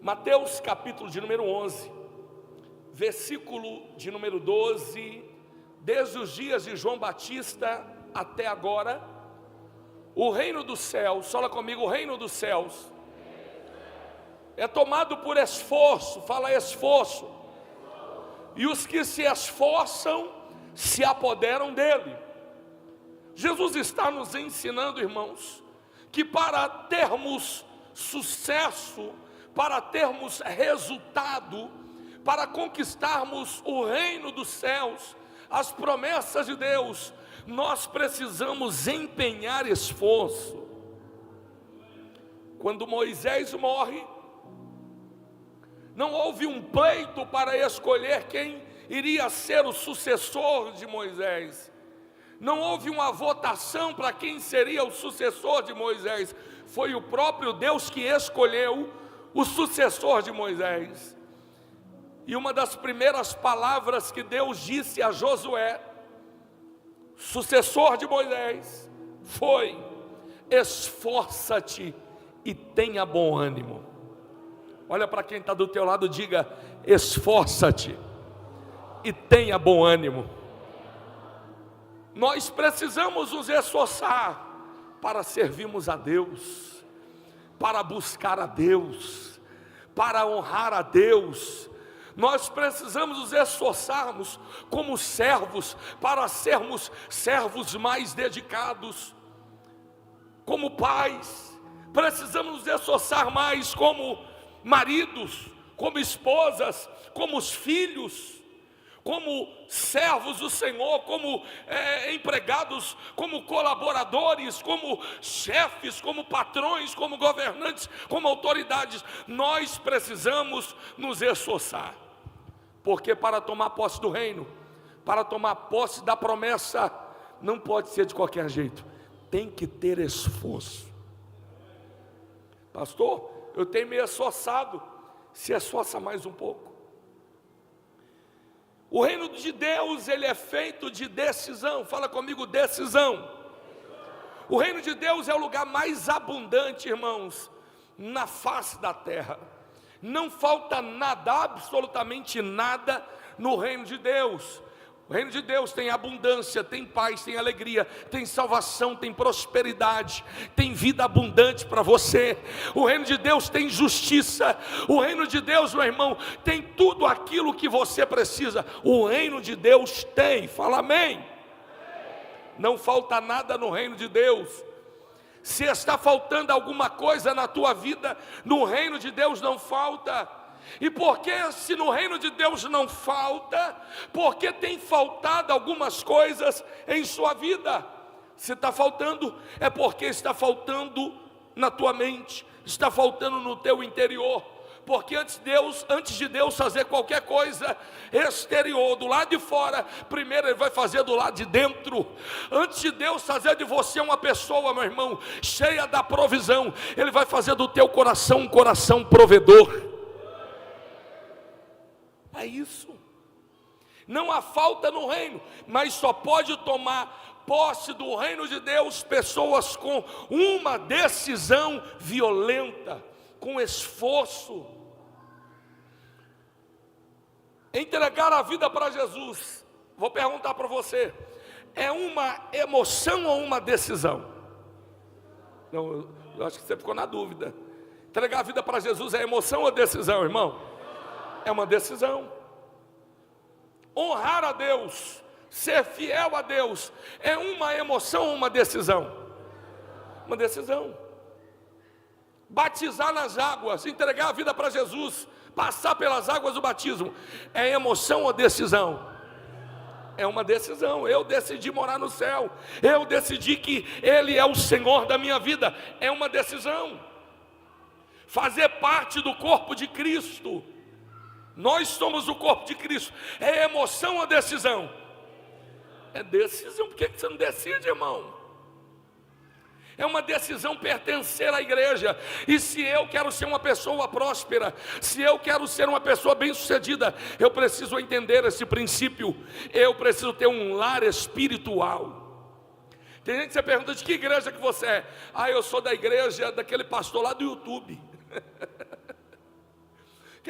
Mateus capítulo de número 11, versículo de número 12. Desde os dias de João Batista até agora, o reino dos céus, fala comigo, o reino dos céus é tomado por esforço, fala esforço, e os que se esforçam se apoderam dele. Jesus está nos ensinando, irmãos, que para termos sucesso, para termos resultado, para conquistarmos o reino dos céus, as promessas de Deus, nós precisamos empenhar esforço. Quando Moisés morre, não houve um pleito para escolher quem iria ser o sucessor de Moisés. Não houve uma votação para quem seria o sucessor de Moisés. Foi o próprio Deus que escolheu o sucessor de Moisés. E uma das primeiras palavras que Deus disse a Josué, sucessor de Moisés, foi: esforça-te e tenha bom ânimo. Olha para quem está do teu lado, diga: esforça-te e tenha bom ânimo. Nós precisamos nos esforçar para servirmos a Deus, para buscar a Deus, para honrar a Deus. Nós precisamos nos esforçarmos como servos, para sermos servos mais dedicados. Como pais, precisamos nos esforçar mais como maridos, como esposas, como os filhos, como servos do Senhor, como empregados, como colaboradores, como chefes, como patrões, como governantes, como autoridades. Nós precisamos nos esforçar, porque para tomar posse do reino, para tomar posse da promessa, não pode ser de qualquer jeito, tem que ter esforço. Pastor, eu tenho me esforçado. Se esforça mais um pouco. O reino de Deus, ele é feito de decisão. Fala comigo, decisão. O reino de Deus é o lugar mais abundante, irmãos, na face da terra. Não falta nada, absolutamente nada no reino de Deus. O reino de Deus tem abundância, tem paz, tem alegria, tem salvação, tem prosperidade, tem vida abundante para você. O reino de Deus tem justiça. O reino de Deus, meu irmão, tem tudo aquilo que você precisa. O reino de Deus tem, fala amém. Não falta nada no reino de Deus. Se está faltando alguma coisa na tua vida, no reino de Deus não falta. E porque se no reino de Deus não falta, porque tem faltado algumas coisas em sua vida? Se está faltando, é porque está faltando na tua mente, está faltando no teu interior. Porque antes de Deus fazer qualquer coisa exterior, do lado de fora, primeiro Ele vai fazer do lado de dentro. Antes de Deus fazer de você uma pessoa, meu irmão, cheia da provisão, Ele vai fazer do teu coração um coração provedor. É isso. Não há falta no reino, mas só pode tomar posse do reino de Deus pessoas com uma decisão violenta, com esforço. Entregar a vida para Jesus, vou perguntar para você, é uma emoção ou uma decisão? Não, eu acho que você ficou na dúvida. Entregar a vida para Jesus é emoção ou decisão, irmão? É uma decisão. Honrar a Deus, ser fiel a Deus, é uma emoção ou uma decisão? Uma decisão. Batizar nas águas, entregar a vida para Jesus, passar pelas águas do batismo, é emoção ou decisão? É uma decisão. Eu decidi morar no céu, eu decidi que Ele é o Senhor da minha vida, é uma decisão. Fazer parte do corpo de Cristo, nós somos o corpo de Cristo, é emoção ou decisão? É decisão. Por que você não decide, irmão? É uma decisão pertencer à igreja. E se eu quero ser uma pessoa próspera, se eu quero ser uma pessoa bem sucedida, eu preciso entender esse princípio. Eu preciso ter um lar espiritual. Tem gente que você pergunta: de que igreja que você é? Ah, eu sou da igreja daquele pastor lá do YouTube.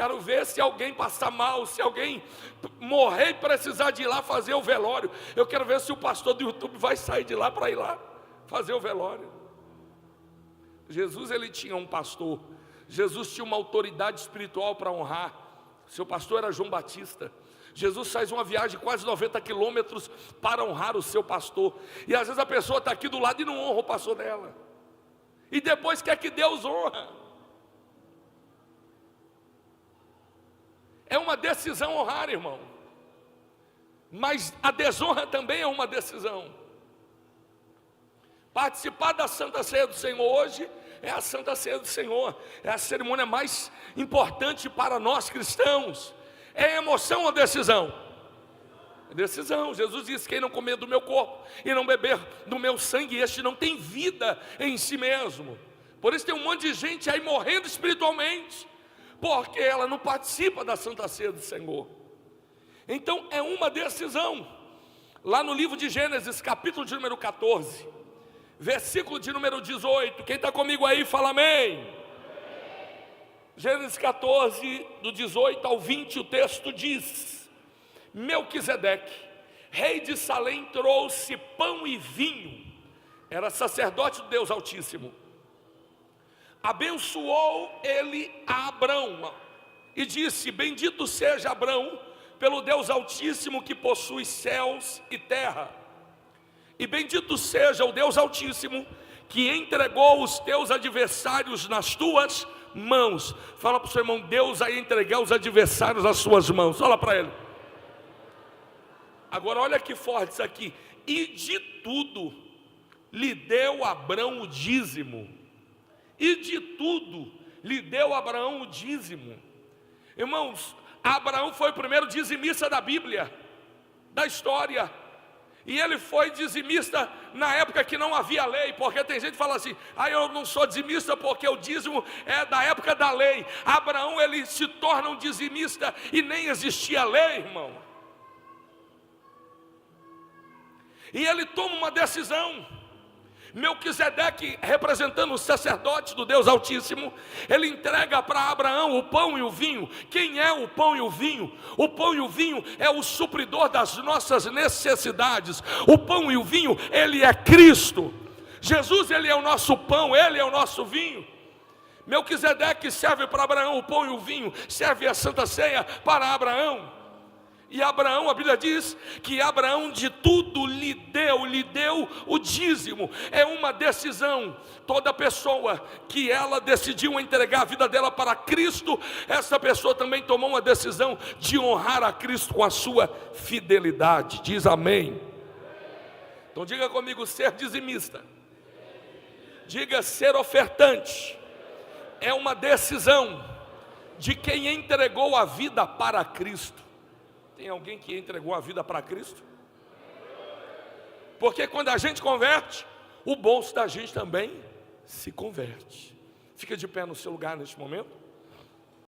Quero ver se alguém passar mal, se alguém morrer e precisar de ir lá fazer o velório. Eu quero ver se o pastor do YouTube vai sair de lá para ir lá fazer o velório. Jesus, ele tinha um pastor. Jesus tinha uma autoridade espiritual para honrar. Seu pastor era João Batista. Jesus faz uma viagem de quase 90 quilômetros para honrar o seu pastor. E às vezes a pessoa está aqui do lado e não honra o pastor dela. E depois quer que Deus honra. É uma decisão honrar, irmão. Mas a desonra também é uma decisão. Participar da Santa Ceia do Senhor hoje é a Santa Ceia do Senhor. É a cerimônia mais importante para nós cristãos. É emoção ou decisão? É decisão. Jesus disse: quem não comer do meu corpo e não beber do meu sangue, este não tem vida em si mesmo. Por isso tem um monte de gente aí morrendo espiritualmente, porque ela não participa da Santa Ceia do Senhor. Então é uma decisão. Lá no livro de Gênesis, capítulo de número 14, versículo de número 18. Quem está comigo aí, fala amém. Gênesis 14, do 18 ao 20, o texto diz: Melquisedeque, rei de Salém, trouxe pão e vinho. Era sacerdote do Deus Altíssimo. Abençoou ele a Abrão e disse: bendito seja Abrão pelo Deus Altíssimo que possui céus e terra, e bendito seja o Deus Altíssimo que entregou os teus adversários nas tuas mãos. Fala para o seu irmão: Deus vai entregar os adversários nas suas mãos. Fala para ele. Agora olha que forte isso aqui: e de tudo lhe deu Abrão o dízimo. E de tudo lhe deu Abraão o dízimo. Irmãos, Abraão foi o primeiro dizimista da Bíblia, da história. E ele foi dizimista na época que não havia lei. Porque tem gente que fala assim: eu não sou dizimista porque o dízimo é da época da lei. Abraão, ele se torna um dizimista e nem existia lei, irmão. E ele toma uma decisão. Melquisedeque, representando o sacerdote do Deus Altíssimo, ele entrega para Abraão o pão e o vinho. Quem é o pão e o vinho? O pão e o vinho é o supridor das nossas necessidades. O pão e o vinho, ele é Cristo. Jesus, ele é o nosso pão, ele é o nosso vinho. Melquisedeque serve para Abraão o pão e o vinho, serve a Santa Ceia para Abraão. E Abraão, a Bíblia diz que Abraão de tudo lhe deu o dízimo. É uma decisão. Toda pessoa que ela decidiu entregar a vida dela para Cristo, essa pessoa também tomou uma decisão de honrar a Cristo com a sua fidelidade. Diz amém. Então diga comigo: ser dizimista. Diga: ser ofertante. É uma decisão de quem entregou a vida para Cristo. Tem alguém que entregou a vida para Cristo? Porque quando a gente converte, o bolso da gente também se converte. Fica de pé no seu lugar neste momento.